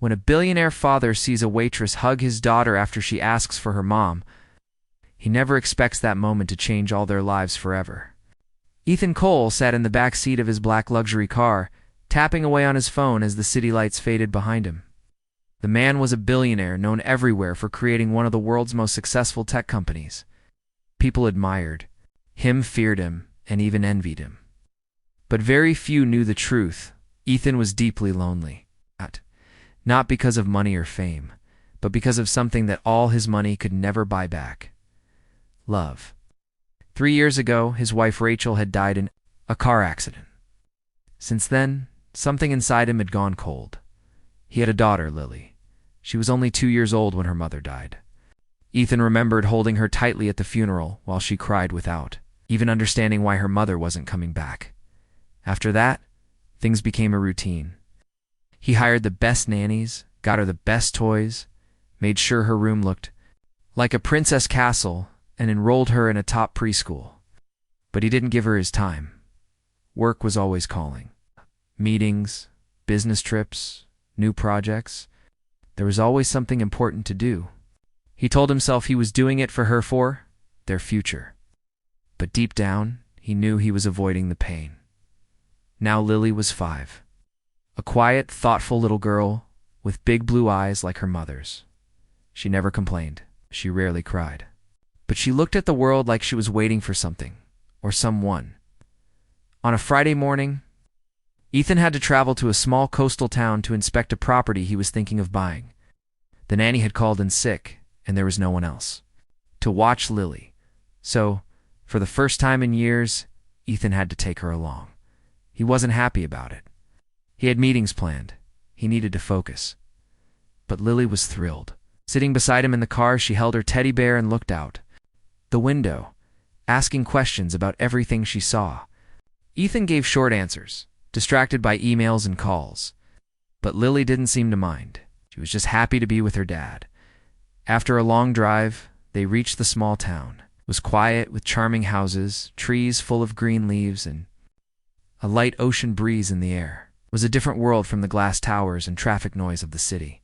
When a billionaire father sees a waitress hug his daughter after she asks for her mom, he never expects that moment to change all their lives forever. Ethan Cole sat in the back seat of his black luxury car, tapping away on his phone as the city lights faded behind him. The man was a billionaire known everywhere for creating one of the world's most successful tech companies. People admired him, feared him, and even envied him. But very few knew the truth. Ethan was deeply lonely. Not because of money or fame, but because of something that all his money could never buy back. Love. 3 years ago, his wife Rachel had died in a car accident. Since then, something inside him had gone cold. He had a daughter, Lily. She was only 2 years old when her mother died. Ethan remembered holding her tightly at the funeral while she cried without even understanding why her mother wasn't coming back. After that, things became a routine. He hired the best nannies, got her the best toys, made sure her room looked like a princess castle, and enrolled her in a top preschool. But he didn't give her his time. Work was always calling. Meetings, business trips, new projects. There was always something important to do. He told himself he was doing it for her, for their future. But deep down, he knew he was avoiding the pain. Now Lily was 5. A quiet, thoughtful little girl with big blue eyes like her mother's. She never complained. She rarely cried. But she looked at the world like she was waiting for something, or someone. On a Friday morning, Ethan had to travel to a small coastal town to inspect a property he was thinking of buying. The nanny had called in sick, and there was no one else to watch Lily. So, for the first time in years, Ethan had to take her along. He wasn't happy about it. He had meetings planned. He needed to focus. But Lily was thrilled. Sitting beside him in the car, she held her teddy bear and looked out the window, asking questions about everything she saw. Ethan gave short answers, distracted by emails and calls. But Lily didn't seem to mind. She was just happy to be with her dad. After a long drive, they reached the small town. It was quiet, with charming houses, trees full of green leaves, and a light ocean breeze in the air. It was a different world from the glass towers and traffic noise of the city.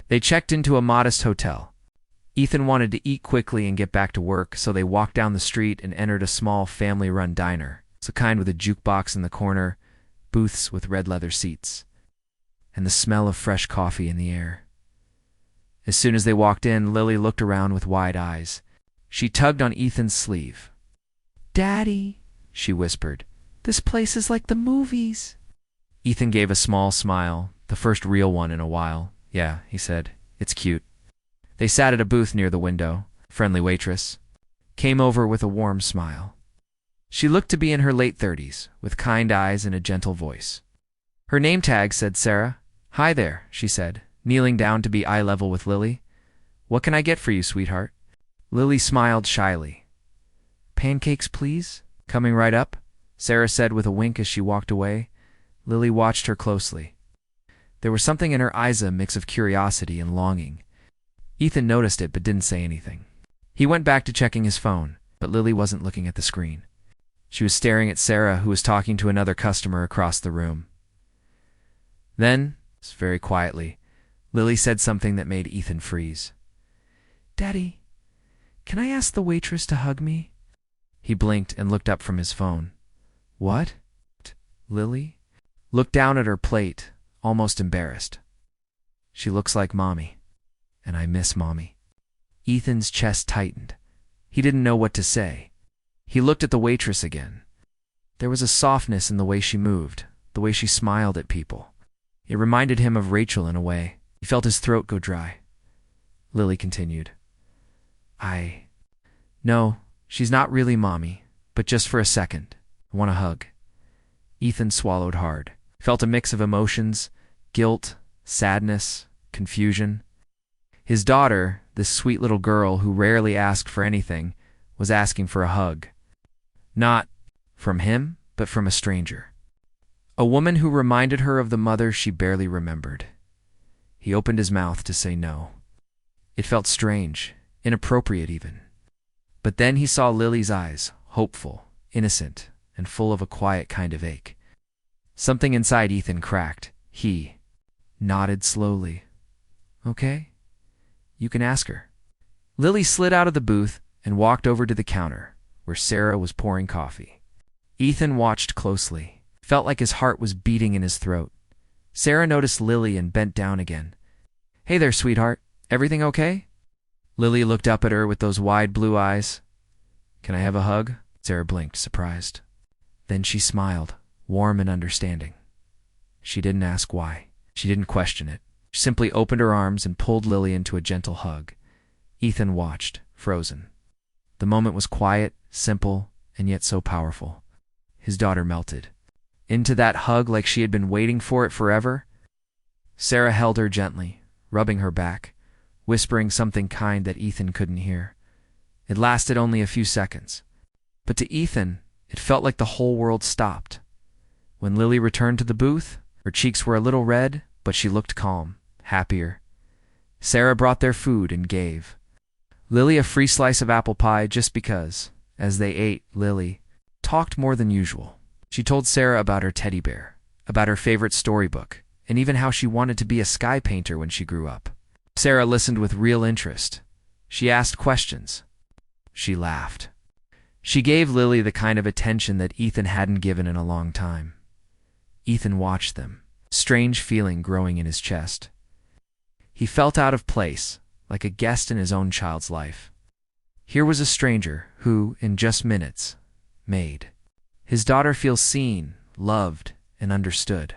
They checked into a modest hotel. Ethan wanted to eat quickly and get back to work, so they walked down the street and entered a small family-run diner. It's a kind with a jukebox in the corner, booths with red leather seats, and the smell of fresh coffee in the air. As soon as they walked in, Lily looked around with wide eyes. She tugged on Ethan's sleeve. "Daddy," she whispered, "this place is like the movies." Ethan gave a small smile, the first real one in a while. "Yeah," he said, "it's cute." They sat at a booth near the window. A friendly waitress came over with a warm smile. She looked to be in her late 30s, with kind eyes and a gentle voice. Her name tag said Sarah. "Hi there," she said, kneeling down to be eye level with Lily. "What can I get for you, sweetheart?" Lily smiled shyly. "Pancakes, please." "Coming right up," Sarah said with a wink as she walked away. Lily watched her closely. There was something in her eyes, a mix of curiosity and longing. Ethan noticed it but didn't say anything. He went back to checking his phone, but Lily wasn't looking at the screen. She was staring at Sarah, who was talking to another customer across the room. Then, very quietly, Lily said something that made Ethan freeze. "Daddy, can I ask the waitress to hug me?" He blinked and looked up from his phone. "What?" Lily looked down at her plate, almost embarrassed. "She looks like Mommy, and I miss Mommy." Ethan's chest tightened. He didn't know what to say. He looked at the waitress again. There was a softness in the way she moved, the way she smiled at people. It reminded him of Rachel in a way. He felt his throat go dry. Lily continued. No, she's not really Mommy, but just for a second. I want a hug." Ethan swallowed hard. Felt a mix of emotions, guilt, sadness, confusion. His daughter, this sweet little girl who rarely asked for anything, was asking for a hug. Not from him, but from a stranger. A woman who reminded her of the mother she barely remembered. He opened his mouth to say no. It felt strange, inappropriate even. But then he saw Lily's eyes, hopeful, innocent, and full of a quiet kind of ache. Something inside Ethan cracked. He nodded slowly. Okay, you can ask her. Lily slid out of the booth and walked over to the counter, where Sarah was pouring coffee. Ethan watched closely, felt like his heart was beating in his throat. Sarah noticed Lily and bent down again. Hey there, sweetheart. Everything okay? Lily looked up at her with those wide blue eyes. Can I have a hug? Sarah blinked, surprised. Then she smiled, warm and understanding. She didn't ask why. She didn't question it. She simply opened her arms and pulled Lily into a gentle hug. Ethan watched, frozen. The moment was quiet, simple, and yet so powerful. His daughter melted into that hug like she had been waiting for it forever. Sarah held her gently, rubbing her back, whispering something kind that Ethan couldn't hear. It lasted only a few seconds, but to Ethan, it felt like the whole world stopped. When Lily returned to the booth, her cheeks were a little red, but she looked calm, happier. Sarah brought their food and gave Lily a free slice of apple pie just because. As they ate, Lily talked more than usual. She told Sarah about her teddy bear, about her favorite storybook, and even how she wanted to be a sky painter when she grew up. Sarah listened with real interest. She asked questions. She laughed. She gave Lily the kind of attention that Ethan hadn't given in a long time. Ethan watched them, a strange feeling growing in his chest. He felt out of place, like a guest in his own child's life. Here was a stranger who, in just minutes, made his daughter feel seen, loved, and understood.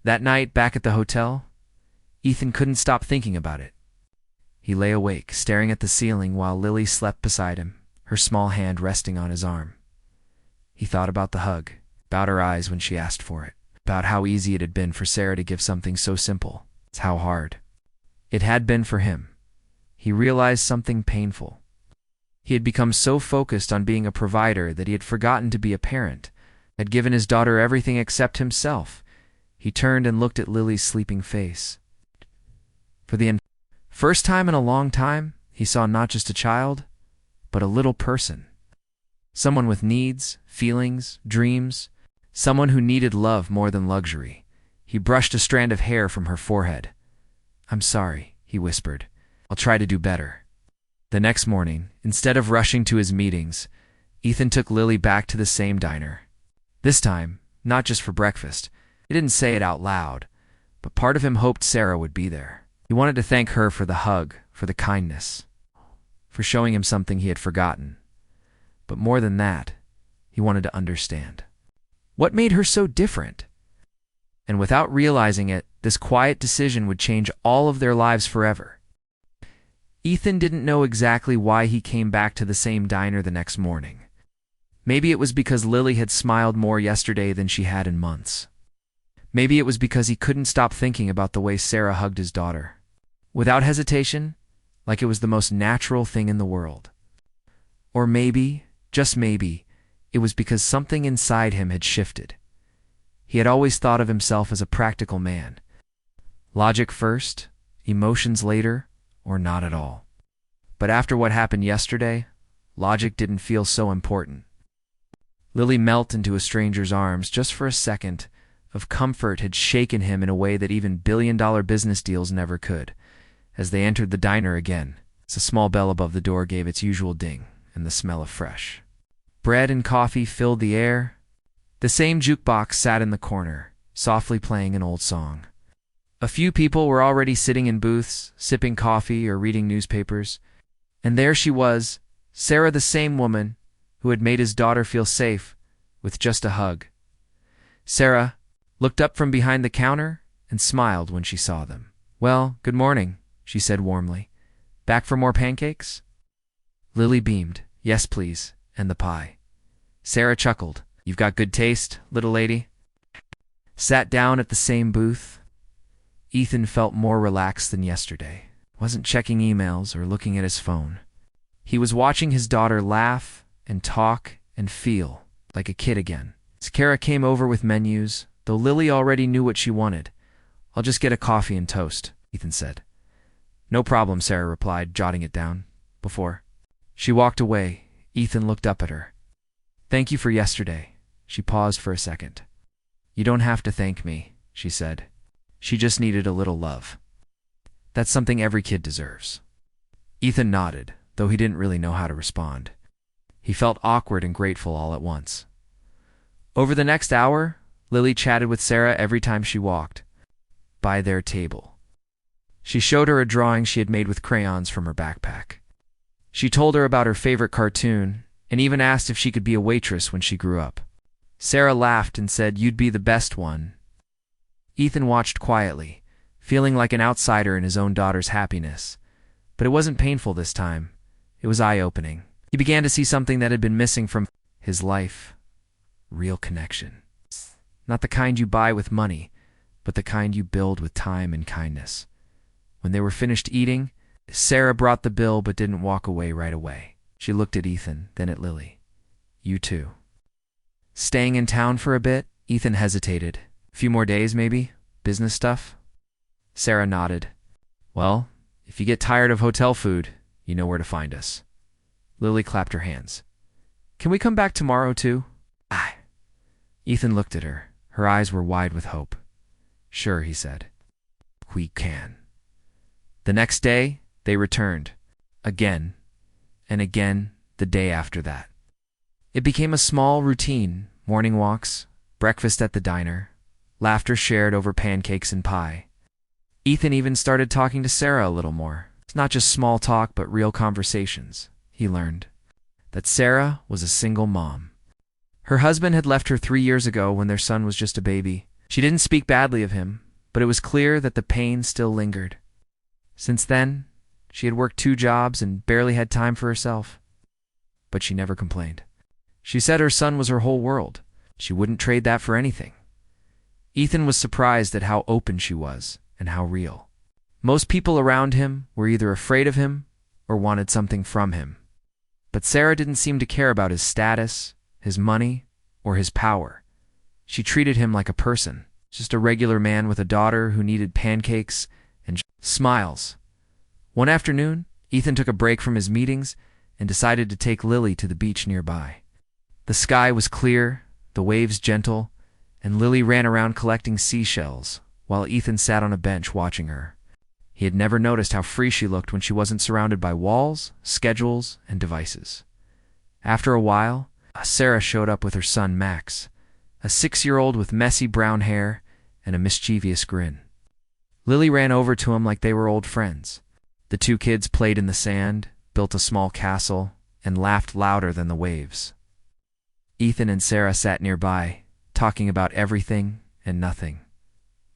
That night, back at the hotel, Ethan couldn't stop thinking about it. He lay awake, staring at the ceiling while Lily slept beside him, her small hand resting on his arm. He thought about the hug, about her eyes when she asked for it, about how easy it had been for Sarah to give something so simple. It's how hard it had been for him. He realized something painful. He had become so focused on being a provider that he had forgotten to be a parent, had given his daughter everything except himself. He turned and looked at Lily's sleeping face. For the first time in a long time, he saw not just a child, but a little person. Someone with needs, feelings, dreams, someone who needed love more than luxury. He brushed a strand of hair from her forehead. I'm sorry, he whispered. I'll try to do better. The next morning, instead of rushing to his meetings, Ethan took Lily back to the same diner. This time, not just for breakfast. He didn't say it out loud, but part of him hoped Sarah would be there. He wanted to thank her for the hug, for the kindness, for showing him something he had forgotten. But more than that, he wanted to understand. What made her so different? And without realizing it, this quiet decision would change all of their lives forever. Ethan didn't know exactly why he came back to the same diner the next morning. Maybe it was because Lily had smiled more yesterday than she had in months. Maybe it was because he couldn't stop thinking about the way Sarah hugged his daughter. Without hesitation, like it was the most natural thing in the world. Or maybe, just maybe, it was because something inside him had shifted. He had always thought of himself as a practical man. Logic first, emotions later, or not at all. But after what happened yesterday, logic didn't feel so important. Lily melted into a stranger's arms just for a second. Of comfort had shaken him in a way that even billion-dollar business deals never could. As they entered the diner again, a small bell above the door gave its usual ding, and the smell of fresh bread and coffee filled the air. The same jukebox sat in the corner, softly playing an old song. A few people were already sitting in booths, sipping coffee or reading newspapers. And there she was, Sarah, the same woman who had made his daughter feel safe with just a hug. Sarah looked up from behind the counter and smiled when she saw them. Well, good morning, she said warmly. Back for more pancakes? Lily beamed. Yes, please, and the pie. Sarah chuckled. You've got good taste, little lady. Sat down at the same booth. Ethan felt more relaxed than yesterday. Wasn't checking emails or looking at his phone. He was watching his daughter laugh and talk and feel like a kid again. Sarah came over with menus, though Lily already knew what she wanted. I'll just get a coffee and toast, Ethan said. No problem, Sarah replied, jotting it down. Before she walked away, Ethan looked up at her. Thank you for yesterday. She paused for a second. You don't have to thank me, she said. She just needed a little love. That's something every kid deserves. Ethan nodded, though he didn't really know how to respond. He felt awkward and grateful all at once. Over the next hour, Lily chatted with Sarah every time she walked by their table. She showed her a drawing she had made with crayons from her backpack. She told her about her favorite cartoon and even asked if she could be a waitress when she grew up. Sarah laughed and said, "You'd be the best one." Ethan watched quietly, feeling like an outsider in his own daughter's happiness. But it wasn't painful this time. It was eye-opening. He began to see something that had been missing from his life. Real connection. Not the kind you buy with money, but the kind you build with time and kindness. When they were finished eating, Sarah brought the bill but didn't walk away right away. She looked at Ethan, then at Lily. "You too." "Staying in town for a bit?" Ethan hesitated. "A few more days, maybe? Business stuff?" Sarah nodded. "Well, if you get tired of hotel food, you know where to find us." Lily clapped her hands. "Can we come back tomorrow, too?" "Aye." Ethan looked at her. Her eyes were wide with hope. "Sure," he said. "We can." The next day, they returned. Again, and again the day after that. It became a small routine: morning walks, breakfast at the diner, laughter shared over pancakes and pie. Ethan even started talking to Sarah a little more. It's not just small talk, but real conversations. He learned that Sarah was a single mom. Her husband had left her 3 years ago when their son was just a baby. She didn't speak badly of him, but it was clear that the pain still lingered. Since then, she had worked 2 jobs and barely had time for herself. But she never complained. She said her son was her whole world. She wouldn't trade that for anything. Ethan was surprised at how open she was and how real. Most people around him were either afraid of him or wanted something from him. But Sarah didn't seem to care about his status, his money, or his power. She treated him like a person, just a regular man with a daughter who needed pancakes and smiles. One afternoon, Ethan took a break from his meetings and decided to take Lily to the beach nearby. The sky was clear, the waves gentle, and Lily ran around collecting seashells, while Ethan sat on a bench watching her. He had never noticed how free she looked when she wasn't surrounded by walls, schedules, and devices. After a while, Sarah showed up with her son Max, a 6-year-old with messy brown hair and a mischievous grin. Lily ran over to him like they were old friends. The 2 kids played in the sand, built a small castle, and laughed louder than the waves. Ethan and Sarah sat nearby, talking about everything and nothing.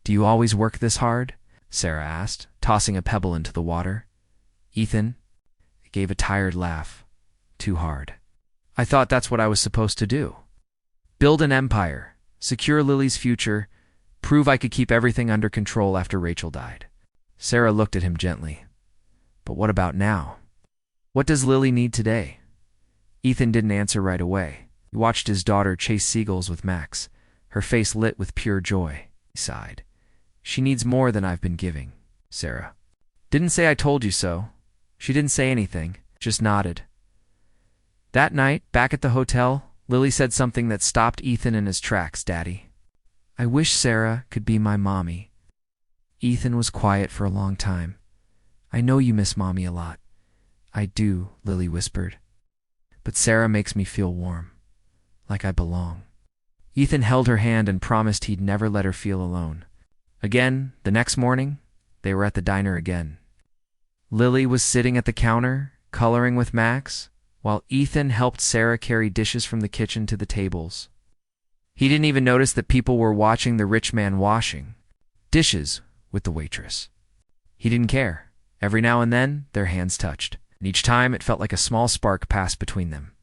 "Do you always work this hard?" Sarah asked, tossing a pebble into the water. Ethan gave a tired laugh. "Too hard. I thought that's what I was supposed to do. Build an empire, secure Lily's future, prove I could keep everything under control after Rachel died." Sarah looked at him gently. "But what about now? What does Lily need today?" Ethan didn't answer right away. He watched his daughter chase seagulls with Max, her face lit with pure joy. He sighed. "She needs more than I've been giving." Sarah didn't say "I told you so." She didn't say anything, just nodded. That night, back at the hotel, Lily said something that stopped Ethan in his tracks. "Daddy, I wish Sarah could be my mommy." Ethan was quiet for a long time. "I know you miss Mommy a lot." "I do," Lily whispered. "But Sarah makes me feel warm, like I belong." Ethan held her hand and promised he'd never let her feel alone. Again, the next morning, they were at the diner again. Lily was sitting at the counter, coloring with Max, while Ethan helped Sarah carry dishes from the kitchen to the tables. He didn't even notice that people were watching the rich man washing dishes with the waitress. He didn't care. Every now and then, their hands touched, and each time it felt like a small spark passed between them.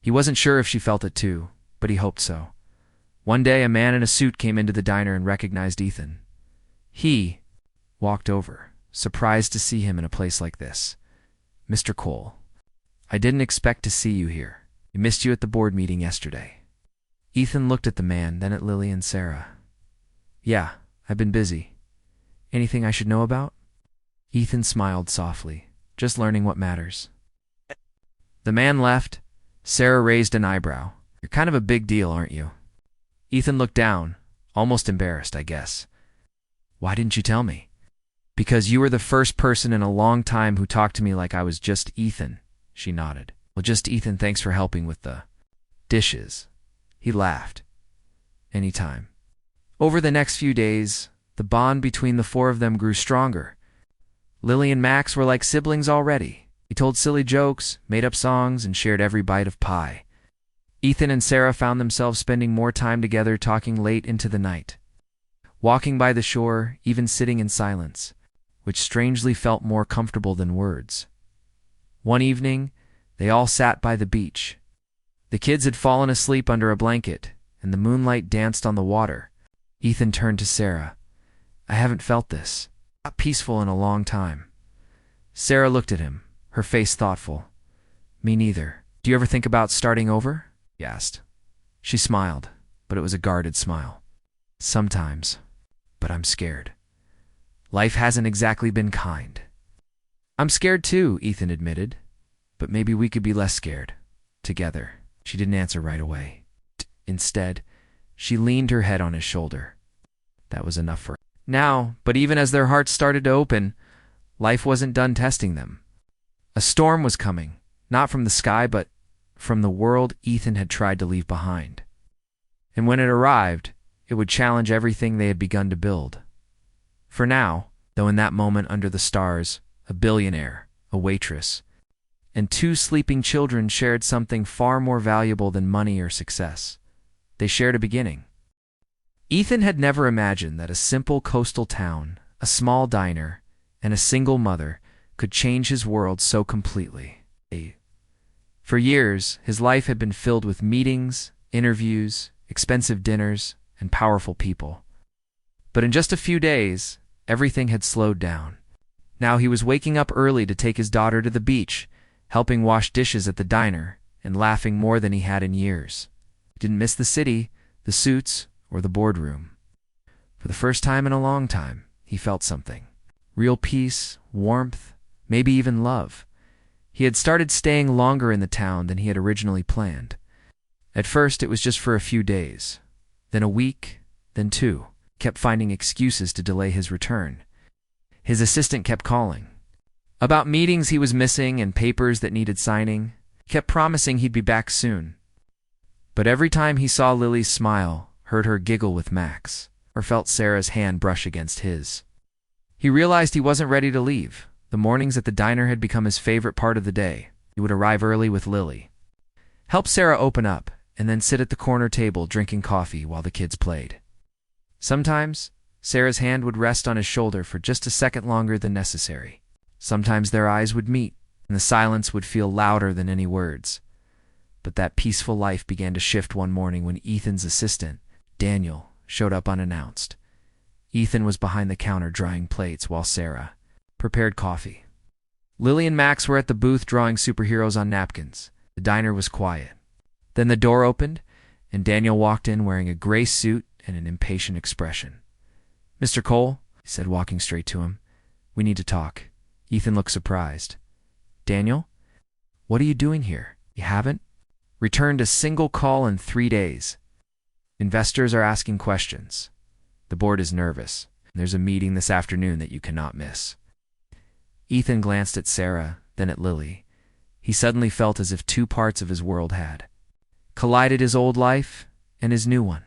He wasn't sure if she felt it too, but he hoped so. One day, a man in a suit came into the diner and recognized Ethan. He walked over, surprised to see him in a place like this. "Mr. Cole, I didn't expect to see you here. I missed you at the board meeting yesterday." Ethan looked at the man, then at Lily and Sarah. "Yeah, I've been busy. Anything I should know about?" Ethan smiled softly, "Just learning what matters." The man left. Sarah raised an eyebrow. "You're kind of a big deal, aren't you?" Ethan looked down, almost embarrassed, I guess. Why didn't you tell me? Because you were the first person in a long time who talked to me like I was just Ethan, she nodded. Well, just Ethan, thanks for helping with the dishes. He laughed. Anytime. Over the next few days, the bond between the four of them grew stronger. Lily and Max were like siblings already. He told silly jokes, made up songs, and shared every bite of pie. Ethan and Sarah found themselves spending more time together, talking late into the night, walking by the shore, even sitting in silence, which strangely felt more comfortable than words. One evening, they all sat by the beach. The kids had fallen asleep under a blanket, and the moonlight danced on the water. Ethan turned to Sarah. I haven't felt this, not peaceful in a long time. Sarah looked at him, her face thoughtful. Me neither. Do you ever think about starting over? He asked. She smiled, but it was a guarded smile. Sometimes, but I'm scared. Life hasn't exactly been kind. I'm scared too, Ethan admitted, but maybe we could be less scared, together. She didn't answer right away. Instead, she leaned her head on his shoulder. That was enough for her. Now, but even as their hearts started to open, life wasn't done testing them. A storm was coming, not from the sky, but from the world Ethan had tried to leave behind. And when it arrived, it would challenge everything they had begun to build. For now, though in that moment under the stars, a billionaire, a waitress, and two sleeping children shared something far more valuable than money or success. They shared a beginning. Ethan had never imagined that a simple coastal town, a small diner, and a single mother could change his world so completely. For years, his life had been filled with meetings, interviews, expensive dinners, and powerful people. But in just a few days, everything had slowed down. Now he was waking up early to take his daughter to the beach, helping wash dishes at the diner, and laughing more than he had in years. He didn't miss the city, the suits, or the boardroom. For the first time in a long time, he felt something. Real peace, warmth, maybe even love. He had started staying longer in the town than he had originally planned. At first, it was just for a few days, then a week, then two. Kept finding excuses to delay his return. His assistant kept calling about meetings he was missing and papers that needed signing. He kept promising he'd be back soon. But every time he saw Lily's smile, heard her giggle with Max, or felt Sarah's hand brush against his, he realized he wasn't ready to leave. The mornings at the diner had become his favorite part of the day. He would arrive early with Lily, help Sarah open up, and then sit at the corner table drinking coffee while the kids played. Sometimes, Sarah's hand would rest on his shoulder for just a second longer than necessary. Sometimes their eyes would meet, and the silence would feel louder than any words. But that peaceful life began to shift one morning when Ethan's assistant, Daniel, showed up unannounced. Ethan was behind the counter drying plates while Sarah prepared coffee. Lily and Max were at the booth drawing superheroes on napkins. The diner was quiet. Then the door opened, and Daniel walked in wearing a gray suit and an impatient expression. Mr. Cole, he said, walking straight to him, we need to talk. Ethan looked surprised. Daniel, what are you doing here? You haven't returned a single call in 3 days. Investors are asking questions. The board is nervous. There's a meeting this afternoon that you cannot miss. Ethan glanced at Sarah, then at Lily. He suddenly felt as if two parts of his world had collided, his old life and his new one.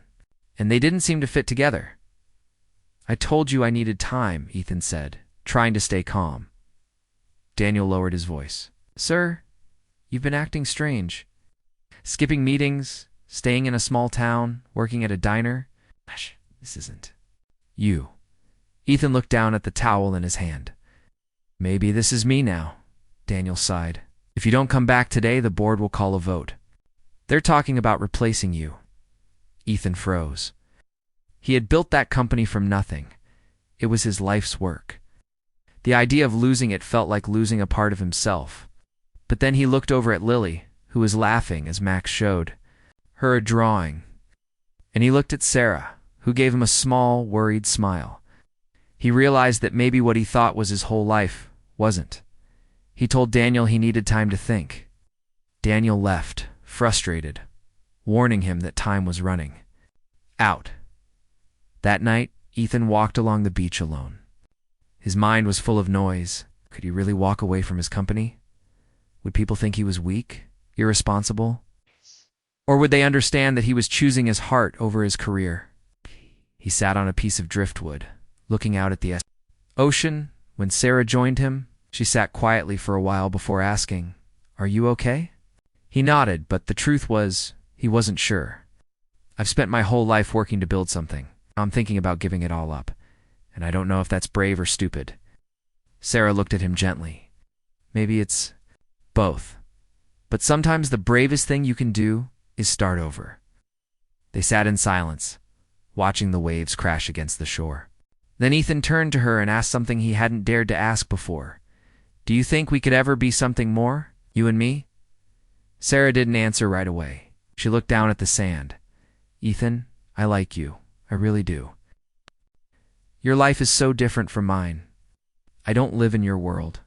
And they didn't seem to fit together. I told you I needed time, Ethan said, trying to stay calm. Daniel lowered his voice. Sir, you've been acting strange. Skipping meetings, staying in a small town, working at a diner. Gosh, this isn't you. Ethan looked down at the towel in his hand. Maybe this is me now, Daniel sighed. If you don't come back today, the board will call a vote. They're talking about replacing you. Ethan froze. He had built that company from nothing. It was his life's work. The idea of losing it felt like losing a part of himself. But then he looked over at Lily, who was laughing as Max showed her a drawing. And he looked at Sarah, who gave him a small, worried smile. He realized that maybe what he thought was his whole life wasn't. He told Daniel he needed time to think. Daniel left, frustrated, warning him that time was running out. That night, Ethan walked along the beach alone. His mind was full of noise. Could he really walk away from his company? Would people think he was weak, irresponsible? Or would they understand that he was choosing his heart over his career? He sat on a piece of driftwood, looking out at the ocean. When Sarah joined him, she sat quietly for a while before asking, "Are you okay?" He nodded, but the truth was, he wasn't sure. "I've spent my whole life working to build something. I'm thinking about giving it all up, and I don't know if that's brave or stupid." Sarah looked at him gently. "Maybe it's both. But sometimes the bravest thing you can do is start over." They sat in silence, watching the waves crash against the shore. Then Ethan turned to her and asked something he hadn't dared to ask before. "Do you think we could ever be something more, you and me?" Sarah didn't answer right away. She looked down at the sand. "Ethan, I like you. I really do. Your life is so different from mine. I don't live in your world.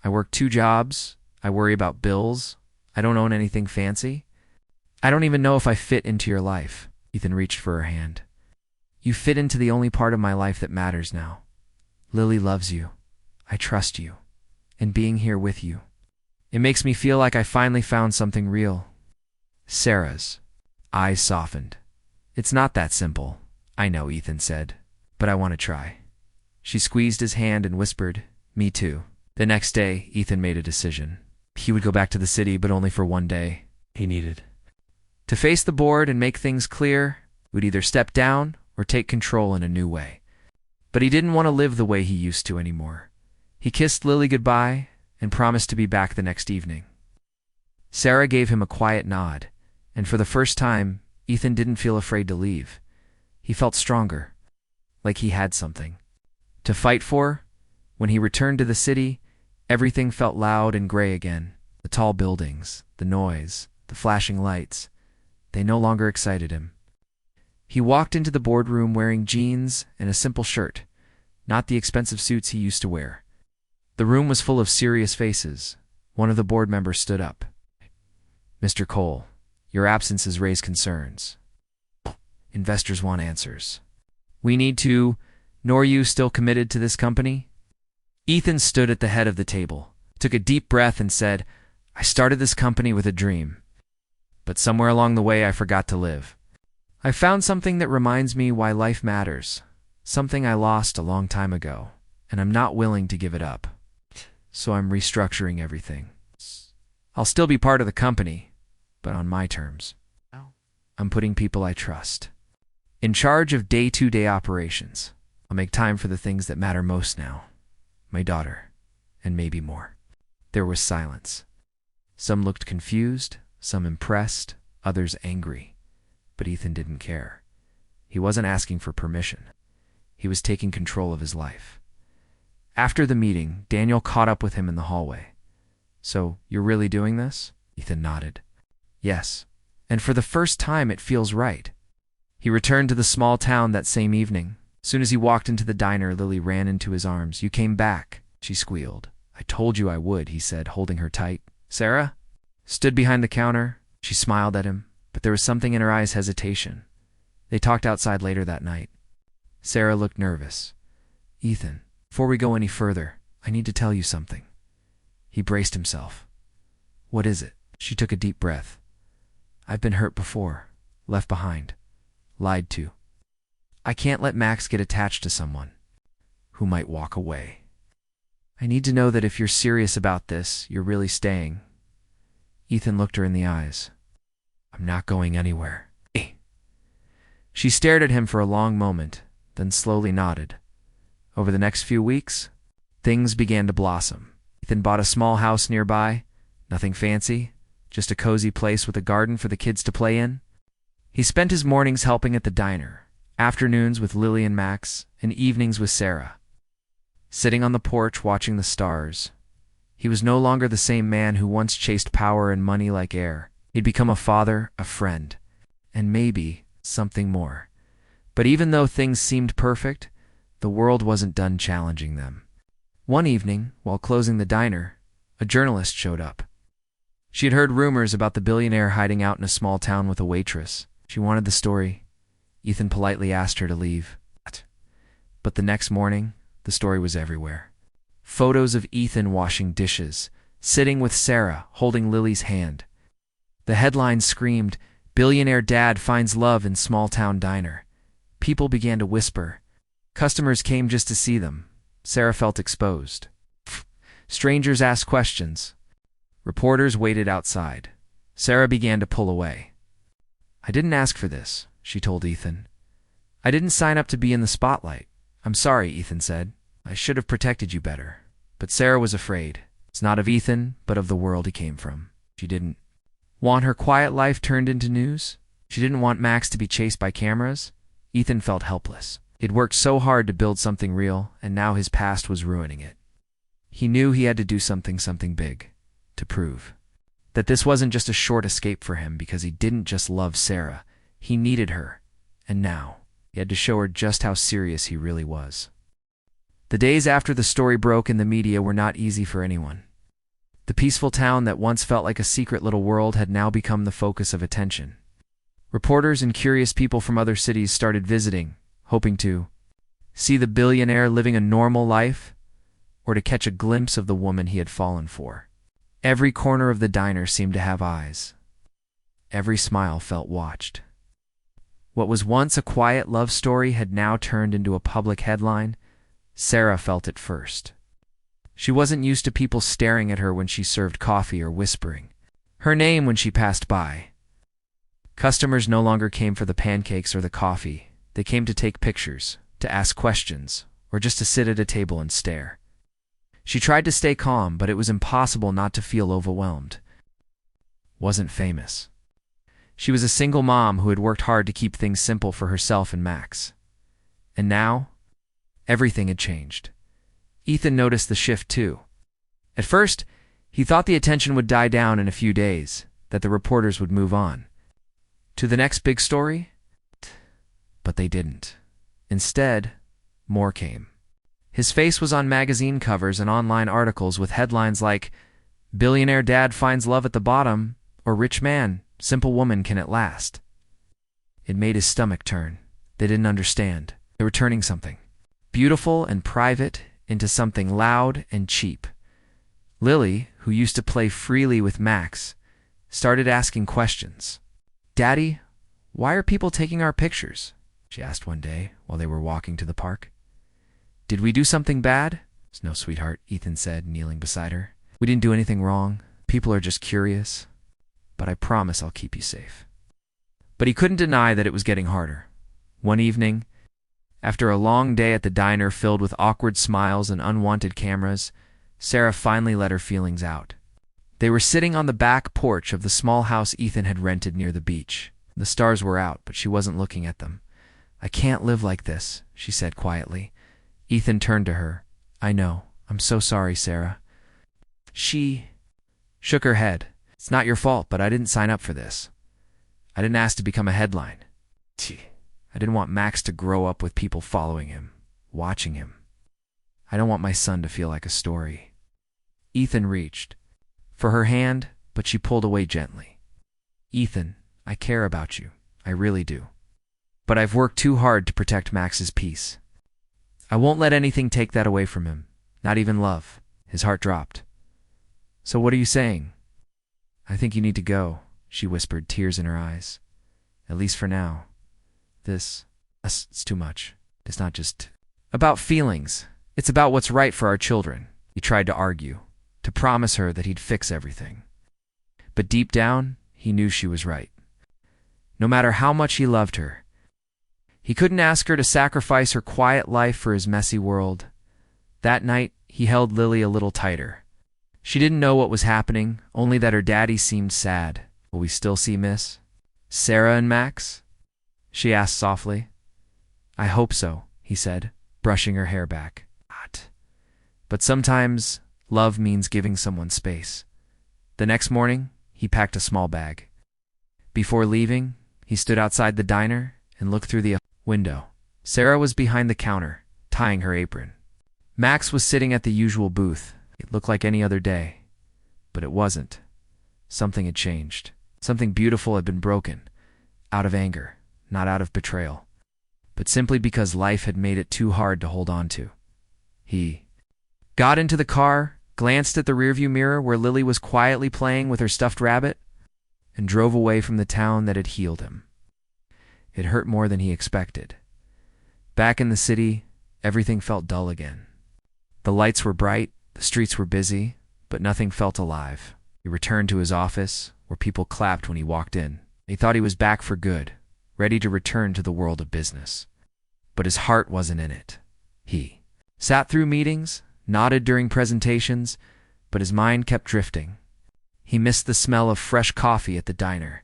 I work 2 jobs. I worry about bills. I don't own anything fancy. I don't even know if I fit into your life." Ethan reached for her hand. "You fit into the only part of my life that matters now. Lily loves you. I trust you. And being here with you, it makes me feel like I finally found something real." Sarah's eyes softened. "It's not that simple, I know," Ethan said, "but I want to try." She squeezed his hand and whispered, "Me too." The next day, Ethan made a decision. He would go back to the city, but only for one day. He needed to face the board and make things clear. He would either step down or take control in a new way. But he didn't want to live the way he used to anymore. He kissed Lily goodbye and promised to be back the next evening. Sarah gave him a quiet nod, and for the first time, Ethan didn't feel afraid to leave. He felt stronger, like he had something to fight for. When he returned to the city, everything felt loud and gray again. The tall buildings, the noise, the flashing lights, they no longer excited him. He walked into the boardroom wearing jeans and a simple shirt, not the expensive suits he used to wear. The room was full of serious faces. One of the board members stood up. "Mr. Cole, your absence has raised concerns. Investors want answers. We need to know, are you still committed to this company?" Ethan stood at the head of the table, took a deep breath and said, "I started this company with a dream, but somewhere along the way I forgot to live. I found something that reminds me why life matters, something I lost a long time ago, and I'm not willing to give it up. So I'm restructuring everything. I'll still be part of the company, but on my terms. I'm putting people I trust in charge of day-to-day operations. I'll make time for the things that matter most now. My daughter, and maybe more." There was silence. Some looked confused, some impressed, others angry. But Ethan didn't care. He wasn't asking for permission. He was taking control of his life. After the meeting, Daniel caught up with him in the hallway. "So, you're really doing this?" Ethan nodded. "Yes. And for the first time, it feels right." He returned to the small town that same evening. As soon as he walked into the diner, Lily ran into his arms. "You came back," she squealed. "I told you I would," he said, holding her tight. Sarah stood behind the counter. She smiled at him, but there was something in her eyes, hesitation. They talked outside later that night. Sarah looked nervous. "Ethan, before we go any further, I need to tell you something." He braced himself. "What is it?" She took a deep breath. "I've been hurt before, left behind, lied to. I can't let Max get attached to someone who might walk away. I need to know that if you're serious about this, you're really staying." Ethan looked her in the eyes. "I'm not going anywhere." She stared at him for a long moment, then slowly nodded. Over the next few weeks, things began to blossom. Ethan bought a small house nearby, nothing fancy, just a cozy place with a garden for the kids to play in. He spent his mornings helping at the diner, afternoons with Lily and Max, and evenings with Sarah. Sitting on the porch watching the stars, he was no longer the same man who once chased power and money like air. He'd become a father, a friend, and maybe something more. But even though things seemed perfect, the world wasn't done challenging them. One evening, while closing the diner, a journalist showed up. She had heard rumors about the billionaire hiding out in a small town with a waitress. She wanted the story. Ethan politely asked her to leave. But the next morning, the story was everywhere. Photos of Ethan washing dishes, sitting with Sarah, holding Lily's hand. The headline screamed, "Billionaire Dad Finds Love in Small-Town Diner." People began to whisper. Customers came just to see them. Sarah felt exposed. Strangers asked questions. Reporters waited outside. Sarah began to pull away. "I didn't ask for this," she told Ethan. "I didn't sign up to be in the spotlight." "I'm sorry," Ethan said. "I should have protected you better." But Sarah was afraid. It's not of Ethan, but of the world he came from. She didn't want her quiet life turned into news. She didn't want Max to be chased by cameras. Ethan felt helpless. He'd worked so hard to build something real, and now his past was ruining it. He knew he had to do something big, to prove that this wasn't just a short escape for him because he didn't just love Sarah. He needed her, and now he had to show her just how serious he really was. The days after the story broke in the media were not easy for anyone. The peaceful town that once felt like a secret little world had now become the focus of attention. Reporters and curious people from other cities started visiting, hoping to see the billionaire living a normal life or to catch a glimpse of the woman he had fallen for. Every corner of the diner seemed to have eyes. Every smile felt watched. What was once a quiet love story had now turned into a public headline. Sarah felt it first. She wasn't used to people staring at her when she served coffee or whispering her name when she passed by. Customers no longer came for the pancakes or the coffee. They came to take pictures, to ask questions, or just to sit at a table and stare. She tried to stay calm, but it was impossible not to feel overwhelmed. Wasn't famous. She was a single mom who had worked hard to keep things simple for herself and Max. And now, everything had changed. Ethan noticed the shift too. At first, he thought the attention would die down in a few days, that the reporters would move on to the next big story. But they didn't. Instead, more came. His face was on magazine covers and online articles with headlines like, "Billionaire Dad Finds Love at the Bottom," or "Rich Man, Simple Woman Can At Last." It made his stomach turn. They didn't understand. They were turning something beautiful and private into something loud and cheap. Lily, who used to play freely with Max, started asking questions. "Daddy, why are people taking our pictures?" she asked one day while they were walking to the park. "Did we do something bad?" "No, sweetheart," Ethan said, kneeling beside her. "We didn't do anything wrong. People are just curious. But I promise I'll keep you safe." But he couldn't deny that it was getting harder. One evening, after a long day at the diner filled with awkward smiles and unwanted cameras, Sarah finally let her feelings out. They were sitting on the back porch of the small house Ethan had rented near the beach. The stars were out, but she wasn't looking at them. "I can't live like this," she said quietly. Ethan turned to her. "I know. I'm so sorry, Sarah." She shook her head. "It's not your fault, but I didn't sign up for this. I didn't ask to become a headline. I didn't want Max to grow up with people following him, watching him. I don't want my son to feel like a story." Ethan reached for her hand, but she pulled away gently. "Ethan, I care about you. I really do. But I've worked too hard to protect Max's peace. I won't let anything take that away from him, not even love." His heart dropped. "So what are you saying?" "I think you need to go," she whispered, tears in her eyes. "At least for now. It's too much. It's not just about feelings. It's about what's right for our children." He tried to argue, to promise her that he'd fix everything. But deep down, he knew she was right. No matter how much he loved her, he couldn't ask her to sacrifice her quiet life for his messy world. That night, he held Lily a little tighter. She didn't know what was happening, only that her daddy seemed sad. "Will we still see Miss Sarah and Max?" she asked softly. "I hope so," he said, brushing her hair back. But sometimes love means giving someone space. The next morning, he packed a small bag. Before leaving, he stood outside the diner and looked through the window. Sarah was behind the counter, tying her apron. Max was sitting at the usual booth. It looked like any other day. But it wasn't. Something had changed. Something beautiful had been broken. Out of anger, not out of betrayal. but simply because life had made it too hard to hold on to. He got into the car, glanced at the rearview mirror where Lily was quietly playing with her stuffed rabbit, and drove away from the town that had healed him. It hurt more than he expected. Back in the city, everything felt dull again. The lights were bright, the streets were busy, but nothing felt alive. He returned to his office, where people clapped when he walked in. They thought he was back for good, ready to return to the world of business. But his heart wasn't in it. He sat through meetings, nodded during presentations, but his mind kept drifting. He missed the smell of fresh coffee at the diner,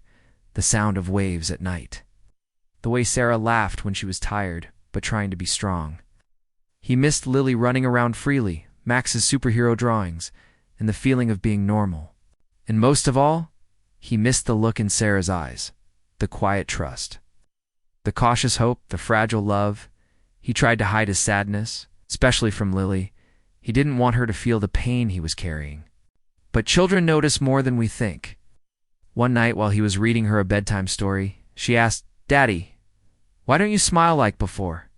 the sound of waves at night, the way Sarah laughed when she was tired, but trying to be strong. He missed Lily running around freely, Max's superhero drawings, and the feeling of being normal. And most of all, he missed the look in Sarah's eyes, the quiet trust, the cautious hope, the fragile love. He tried to hide his sadness, especially from Lily. He didn't want her to feel the pain he was carrying. But children notice more than we think. One night while he was reading her a bedtime story, she asked, "Daddy, why don't you smile like before?"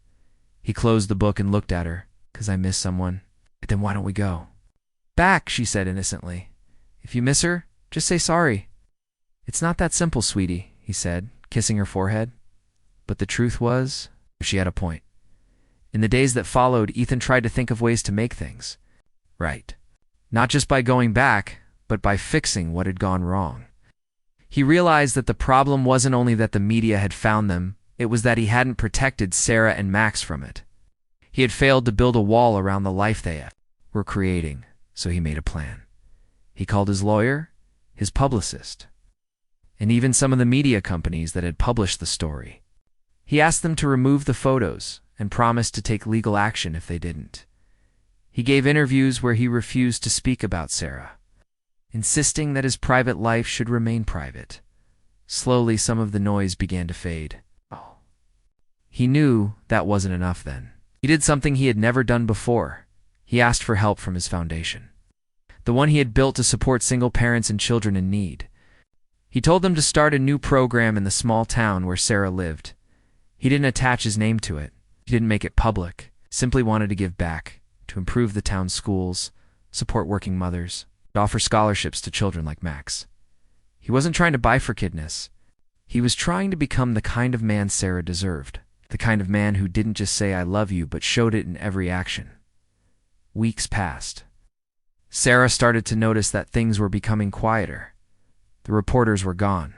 He closed the book and looked at her. "'Cause I miss someone." "Then why don't we go?" "Back," she said innocently. "If you miss her, just say sorry." "It's not that simple, sweetie," he said, kissing her forehead. But the truth was, she had a point. In the days that followed, Ethan tried to think of ways to make things right. Not just by going back, but by fixing what had gone wrong. He realized that the problem wasn't only that the media had found them, it was that he hadn't protected Sarah and Max from it. He had failed to build a wall around the life they were creating, so he made a plan. He called his lawyer, his publicist, and even some of the media companies that had published the story. He asked them to remove the photos and promised to take legal action if they didn't. He gave interviews where he refused to speak about Sarah, insisting that his private life should remain private. Slowly, some of the noise began to fade. He knew that wasn't enough then. He did something he had never done before. He asked for help from his foundation, the one he had built to support single parents and children in need. He told them to start a new program in the small town where Sarah lived. He didn't attach his name to it. He didn't make it public. Simply wanted to give back, to improve the town's schools, support working mothers, and offer scholarships to children like Max. He wasn't trying to bifurcateness. He was trying to become the kind of man Sarah deserved, the kind of man who didn't just say "I love you," but showed it in every action. Weeks passed. Sarah started to notice that things were becoming quieter. The reporters were gone.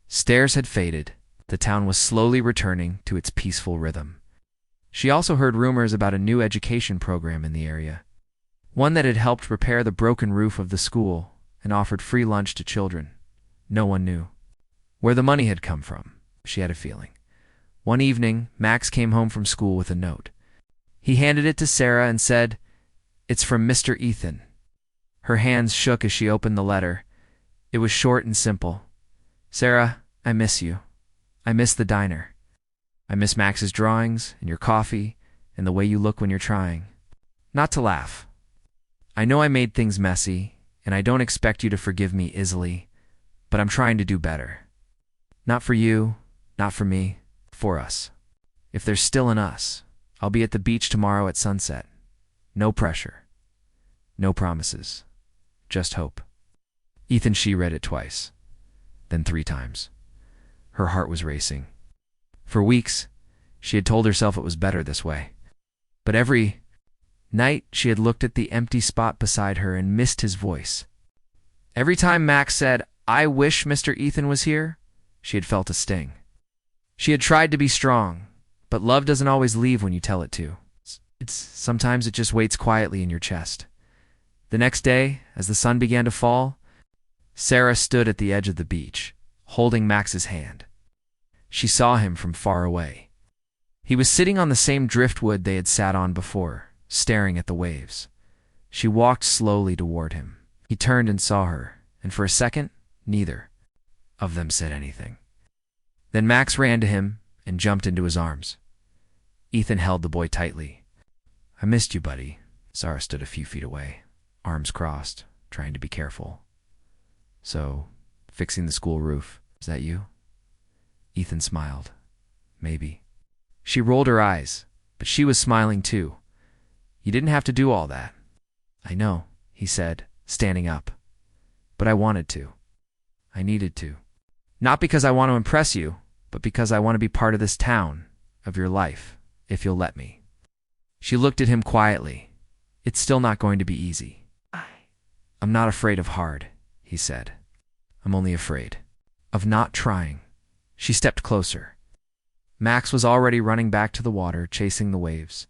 Stares had faded. The town was slowly returning to its peaceful rhythm. She also heard rumors about a new education program in the area, one that had helped repair the broken roof of the school and offered free lunch to children. No one knew where the money had come from. She had a feeling. One evening, Max came home from school with a note. He handed it to Sarah and said, "It's from Mr. Ethan." Her hands shook as she opened the letter. It was short and simple. "Sarah, I miss you. I miss the diner. I miss Max's drawings and your coffee and the way you look when you're trying not to laugh. I know I made things messy, and I don't expect you to forgive me easily, but I'm trying to do better. Not for you, not for me, for us. If there's still an us, I'll be at the beach tomorrow at sunset. No pressure. No promises. Just hope." Ethan, she read it twice, then 3 times. Her heart was racing. For weeks, she had told herself it was better this way. But every night, she had looked at the empty spot beside her and missed his voice. Every time Max said, "I wish Mr. Ethan was here," she had felt a sting. She had tried to be strong, but love doesn't always leave when you tell it to. Sometimes it just waits quietly in your chest. The next day, as the sun began to fall, Sarah stood at the edge of the beach, holding Max's hand. She saw him from far away. He was sitting on the same driftwood they had sat on before, staring at the waves. She walked slowly toward him. He turned and saw her, and for a second, neither of them said anything. Then Max ran to him and jumped into his arms. Ethan held the boy tightly. "I missed you, buddy." Sarah stood a few feet away, arms crossed, trying to be careful. "So, fixing the school roof, is that you?" Ethan smiled. "Maybe." She rolled her eyes, but she was smiling too. You didn't have to do all that. I know, he said, standing up. But I wanted to. I needed to. Not because I want to impress you, but because I want to be part of this town, of your life, if you'll let me. She looked at him quietly. It's still not going to be easy. I'm not afraid of hard, he said. I'm only afraid of not trying. She stepped closer. Max was already running back to the water, chasing the waves.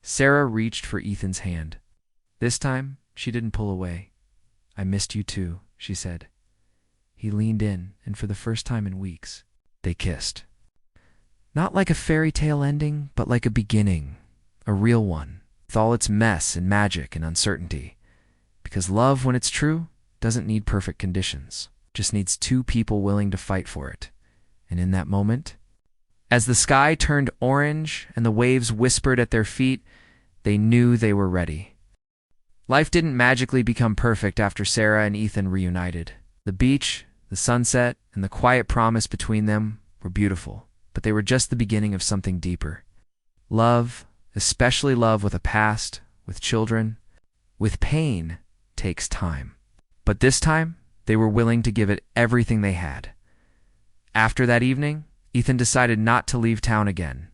Sarah reached for Ethan's hand. This time, she didn't pull away. I missed you too, she said. He leaned in, and for the first time in weeks, they kissed. Not like a fairy tale ending, but like a beginning, a real one, with all its mess and magic and uncertainty. Because love, when it's true, doesn't need perfect conditions, just needs two people willing to fight for it. And in that moment, as the sky turned orange and the waves whispered at their feet, they knew they were ready. Life didn't magically become perfect after Sarah and Ethan reunited. The beach, the sunset, and the quiet promise between them were beautiful, but they were just the beginning of something deeper. Love, especially love with a past, with children, with pain, takes time. But this time, they were willing to give it everything they had. After that evening, Ethan decided not to leave town again.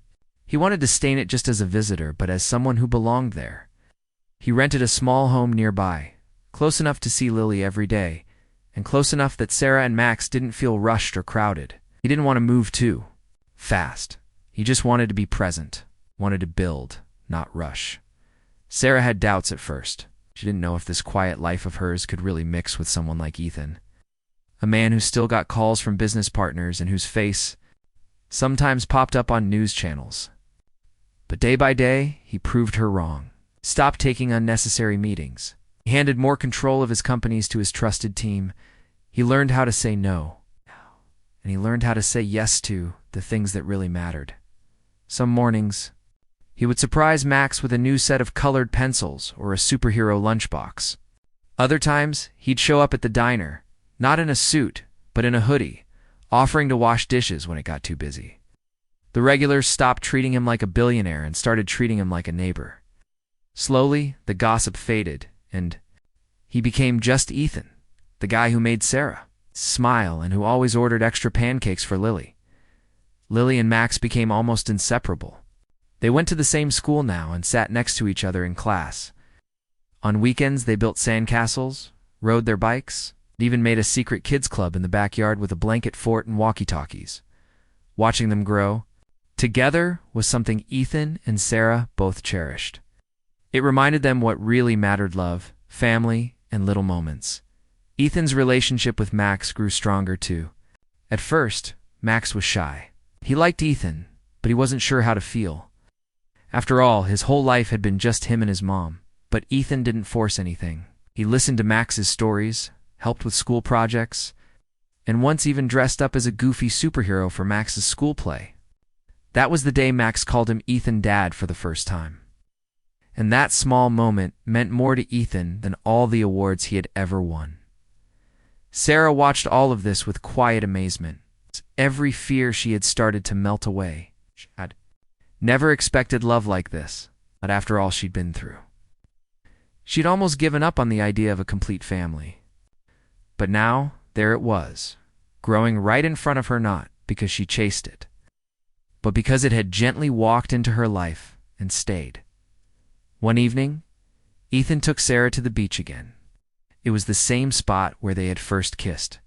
He wanted to stay in it just as a visitor, but as someone who belonged there. He rented a small home nearby, close enough to see Lily every day, and close enough that Sarah and Max didn't feel rushed or crowded. He didn't want to move too fast. He just wanted to be present, wanted to build, not rush. Sarah had doubts at first. She didn't know if this quiet life of hers could really mix with someone like Ethan. A man who still got calls from business partners and whose face sometimes popped up on news channels. But day by day, he proved her wrong. Stopped taking unnecessary meetings. He handed more control of his companies to his trusted team. He learned how to say no. And he learned how to say yes to the things that really mattered. Some mornings, he would surprise Max with a new set of colored pencils or a superhero lunchbox. Other times, he'd show up at the diner, not in a suit, but in a hoodie, offering to wash dishes when it got too busy. The regulars stopped treating him like a billionaire and started treating him like a neighbor. Slowly, the gossip faded, and he became just Ethan, the guy who made Sarah smile and who always ordered extra pancakes for Lily. Lily and Max became almost inseparable. They went to the same school now and sat next to each other in class. On weekends, they built sandcastles, rode their bikes, and even made a secret kids club in the backyard with a blanket fort and walkie-talkies. Watching them grow together was something Ethan and Sarah both cherished. It reminded them what really mattered: love, family, and little moments. Ethan's relationship with Max grew stronger too. At first, Max was shy. He liked Ethan, but he wasn't sure how to feel. After all, his whole life had been just him and his mom. But Ethan didn't force anything. He listened to Max's stories, helped with school projects, and once even dressed up as a goofy superhero for Max's school play. That was the day Max called him Ethan Dad for the first time. And that small moment meant more to Ethan than all the awards he had ever won. Sarah watched all of this with quiet amazement. Every fear she had started to melt away. She had never expected love like this, but after all she'd been through. She'd almost given up on the idea of a complete family. But now, there it was, growing right in front of her, not because she chased it, but because it had gently walked into her life and stayed. One evening, Ethan took Sarah to the beach again. It was the same spot where they had first kissed.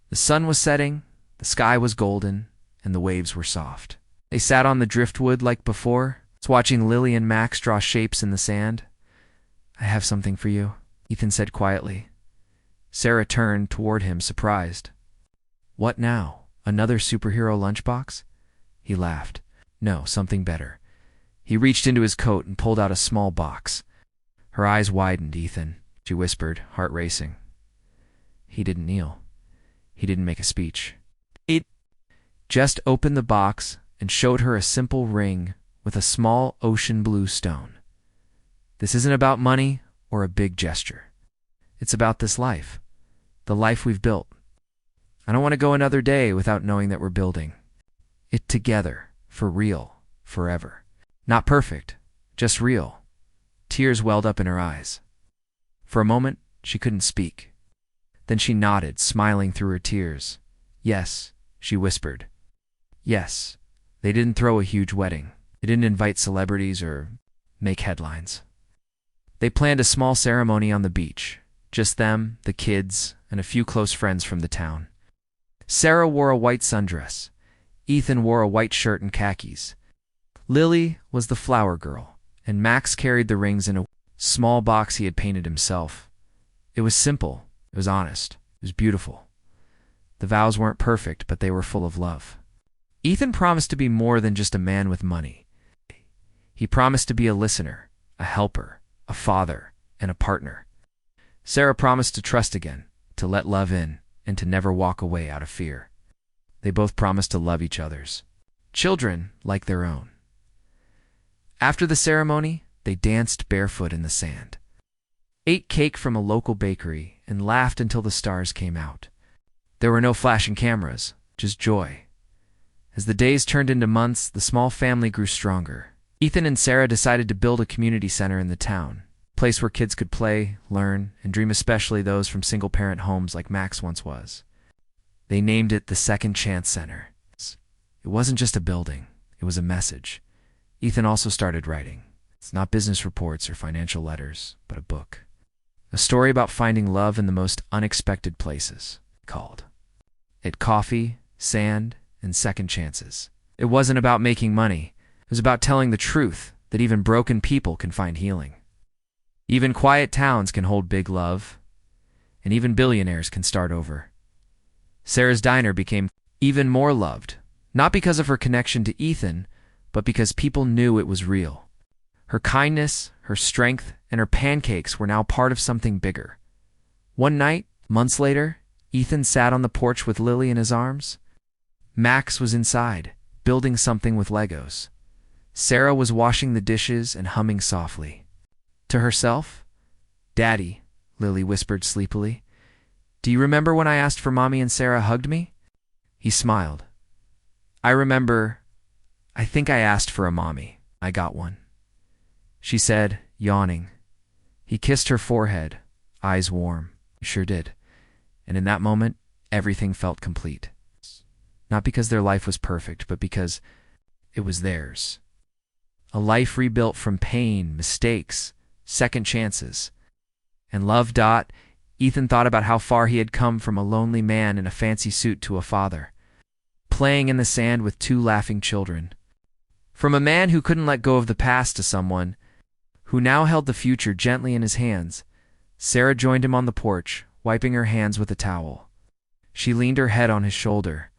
The sun was setting, the sky was golden, and the waves were soft. They sat on the driftwood like before, watching Lily and Max draw shapes in the sand. I have something for you, Ethan said quietly. Sarah turned toward him, surprised. What now? Another superhero lunchbox? He laughed. No, something better. He reached into his coat and pulled out a small box. Her eyes widened. Ethan, she whispered, heart racing. He didn't kneel. He didn't make a speech. It just opened the box and showed her a simple ring with a small ocean blue stone. This isn't about money or a big gesture. It's about this life, the life we've built. I don't want to go another day without knowing that we're building it together. For real, forever. Not perfect, just real. Tears welled up in her eyes. For a moment, she couldn't speak. Then she nodded, smiling through her tears. Yes, she whispered. Yes, they didn't throw a huge wedding. They didn't invite celebrities or make headlines. They planned a small ceremony on the beach. Just them, the kids, and a few close friends from the town. Sarah wore a white sundress. Ethan wore a white shirt and khakis. Lily was the flower girl, and Max carried the rings in a small box he had painted himself. It was simple, it was honest, it was beautiful. The vows weren't perfect, but they were full of love. Ethan promised to be more than just a man with money. He promised to be a listener, a helper, a father, and a partner. Sarah promised to trust again, to let love in, and to never walk away out of fear. They both promised to love each other's children like their own. After the ceremony, they danced barefoot in the sand, ate cake from a local bakery, and laughed until the stars came out. There were no flashing cameras, just joy. As the days turned into months, the small family grew stronger. Ethan and Sarah decided to build a community center in the town, a place where kids could play, learn, and dream, especially those from single-parent homes like Max once was. They named it the Second Chance Center. It wasn't just a building, it was a message. Ethan also started writing. It's not business reports or financial letters, but a book. A story about finding love in the most unexpected places, called it Coffee, Sand, and Second Chances. It wasn't about making money. It was about telling the truth that even broken people can find healing. Even quiet towns can hold big love, and even billionaires can start over. Sarah's diner became even more loved, not because of her connection to Ethan, but because people knew it was real. Her kindness, her strength, and her pancakes were now part of something bigger. One night, months later, Ethan sat on the porch with Lily in his arms. Max was inside, building something with Legos. Sarah was washing the dishes and humming softly. To herself, "Daddy," Lily whispered sleepily, "do you remember when I asked for Mommy and Sarah hugged me?" He smiled. "I remember. I think I asked for a mommy. I got one," she said, yawning. He kissed her forehead, eyes warm. He sure did. And in that moment, everything felt complete. Not because their life was perfect, but because it was theirs. A life rebuilt from pain, mistakes, second chances. And love. Ethan thought about how far he had come from a lonely man in a fancy suit to a father, playing in the sand with 2 laughing children. From a man who couldn't let go of the past to someone who now held the future gently in his hands. Sarah joined him on the porch, wiping her hands with a towel. She leaned her head on his shoulder.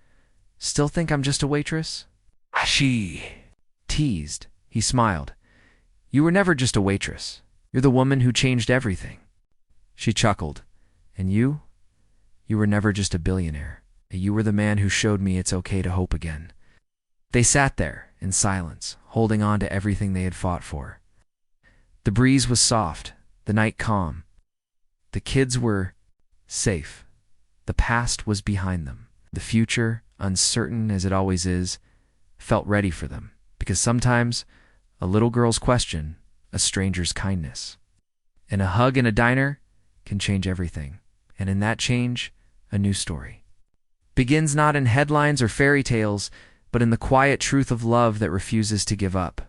"Still think I'm just a waitress?" She teased. He smiled. "You were never just a waitress. You're the woman who changed everything." She chuckled. "And you? You were never just a billionaire. You were the man who showed me it's okay to hope again." They sat there, in silence, holding on to everything they had fought for. The breeze was soft, the night calm. The kids were safe. The past was behind them. The future, uncertain as it always is, felt ready for them, because sometimes a little girl's question, a stranger's kindness, and a hug in a diner can change everything. And in that change, a new story begins, not in headlines or fairy tales, but in the quiet truth of love that refuses to give up.